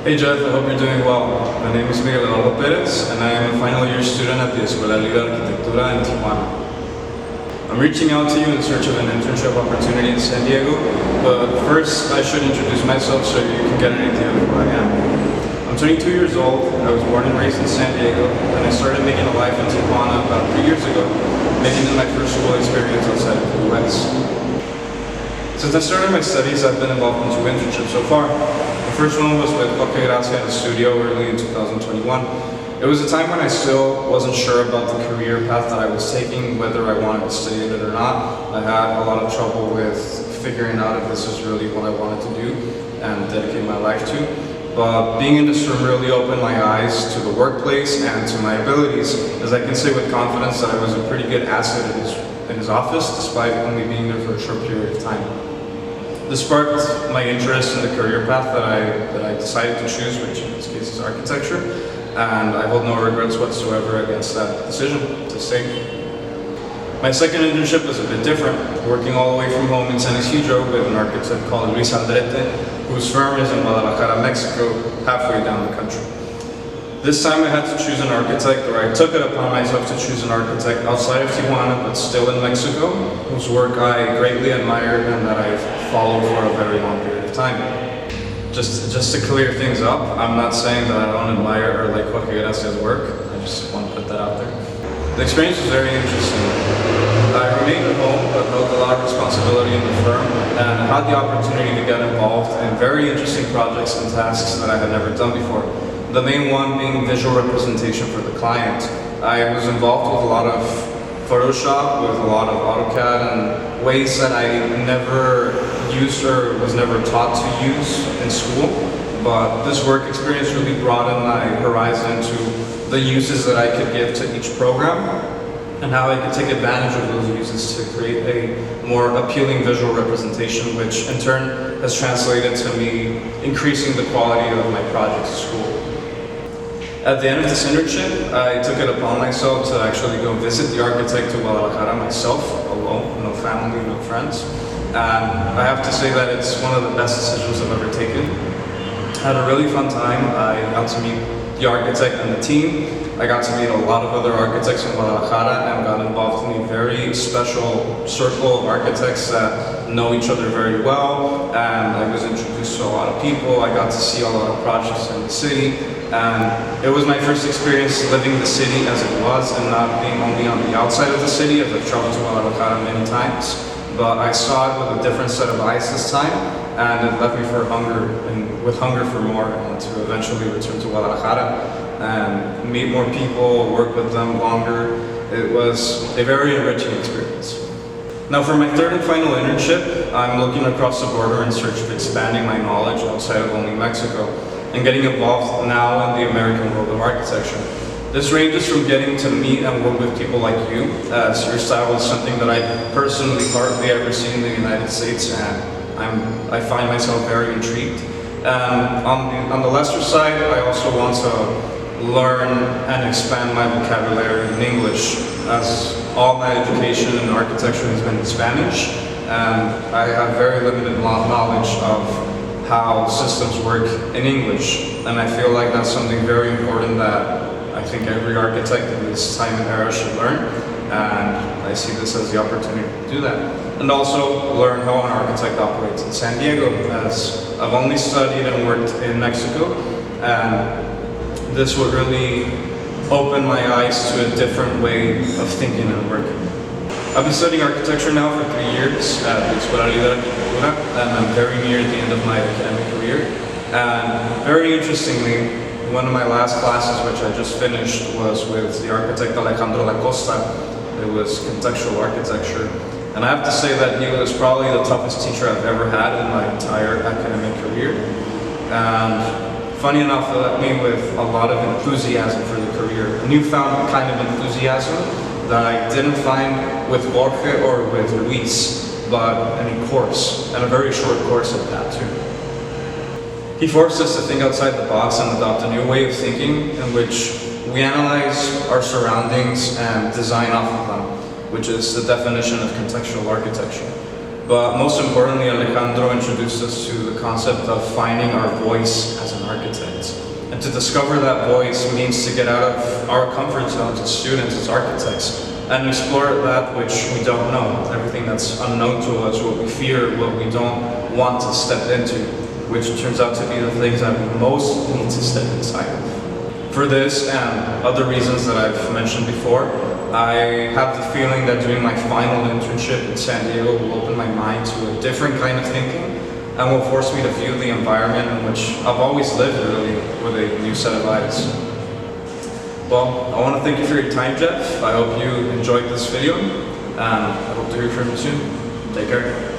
Hey Jeff, I hope you're doing well. My name is Miguel Eduardo Pérez, and I am a final year student at the Escuela Libre Arquitectura in Tijuana. I'm reaching out to you in search of an internship opportunity in San Diego, but first I should introduce myself so you can get an idea of who I am. I'm 22 years old, I was born and raised in San Diego, and I started making a life in Tijuana about 3 years ago, making it my first school experience outside of the US. Since I started my studies, I've been involved in 2 internships so far. The first one was with in a studio early in 2021. It was a time when I still wasn't sure about the career path that I was taking, whether I wanted to stay in it or not. I had a lot of trouble with figuring out if this is really what I wanted to do and dedicate my life to. But being in this room really opened my eyes to the workplace and to my abilities, as I can say with confidence that I was a pretty good asset in his office, despite only being there for a short period of time. This sparked my interest in the career path that I decided to choose, which in this case is architecture, and I hold no regrets whatsoever against that decision to stay. My second internship was a bit different, working all the way from home in San Isidro with an architect called Luis Andrete, whose firm is in Guadalajara, Mexico, halfway down the country. This time I had to choose an architect, or I took it upon myself to choose an architect outside of Tijuana, but still in Mexico, whose work I greatly admired and that I've followed for a very long period of time. Just to clear things up, I'm not saying that I don't admire or like Jorge Gracia's work, I just want to put that out there. The experience was very interesting. I remained at home, but held a lot of responsibility in the firm, and had the opportunity to get involved in very interesting projects and tasks that I had never done before. The main one being visual representation for the client. I was involved with a lot of Photoshop, with a lot of AutoCAD, and ways that I never used or was never taught to use in school. But this work experience really broadened my horizon to the uses that I could give to each program, and how I could take advantage of those uses to create a more appealing visual representation, which in turn has translated to me increasing the quality of my projects at school. At the end of this internship, I took it upon myself to actually go visit the architect to Guadalajara myself, alone, no family, no friends. And I have to say that it's one of the best decisions I've ever taken. I had a really fun time. I got to meet the architect and the team. I got to meet a lot of other architects in Guadalajara and got involved in a very special circle of architects that know each other very well. And I was introduced to a lot of people. I got to see a lot of projects in the city. And it was my first experience living the city as it was and not being only on the outside of the city, as I've traveled to Guadalajara many times. But I saw it with a different set of eyes this time, and it left me with hunger for more, and to eventually return to Guadalajara and meet more people, work with them longer. It was a very enriching experience. Now for my third and final internship, I'm looking across the border in search of expanding my knowledge outside of only Mexico, and getting involved now in the American world of architecture. This ranges from getting to meet and work with people like you, as your style is something that I personally hardly ever see in the United States, and I find myself very intrigued. On the lesser side, I also want to learn and expand my vocabulary in English, as all my education in architecture has been in Spanish, and I have very limited knowledge of how systems work in English, and I feel like that's something very important that I think every architect in this time and era should learn, and I see this as the opportunity to do that. And also learn how an architect operates in San Diego, as I've only studied and worked in Mexico, and this would really open my eyes to a different way of thinking and working. I've been studying architecture now for 3 years at the Escuela Libre, and I'm very near the end of my academic career. And very interestingly, one of my last classes, which I just finished, was with the architect Alejandro La Costa. It was contextual architecture. And I have to say that he was probably the toughest teacher I've ever had in my entire academic career. And funny enough, it left me with a lot of enthusiasm for the career, a newfound kind of enthusiasm that I didn't find with Jorge or with Luis, but in a course, and a very short course at that too. He forced us to think outside the box and adopt a new way of thinking in which we analyze our surroundings and design off of them, which is the definition of contextual architecture. But most importantly, Alejandro introduced us to the concept of finding our voice as an architect. And to discover that voice means to get out of our comfort zones as students, as architects, and explore that which we don't know, everything that's unknown to us, what we fear, what we don't want to step into, which turns out to be the things that we most need to step inside of. For this and other reasons that I've mentioned before, I have the feeling that doing my final internship in San Diego will open my mind to a different kind of thinking and will force me to view the environment in which I've always lived really with a new set of eyes. Well, I want to thank you for your time, Jeff. I hope you enjoyed this video, and I hope to hear from you soon. Take care.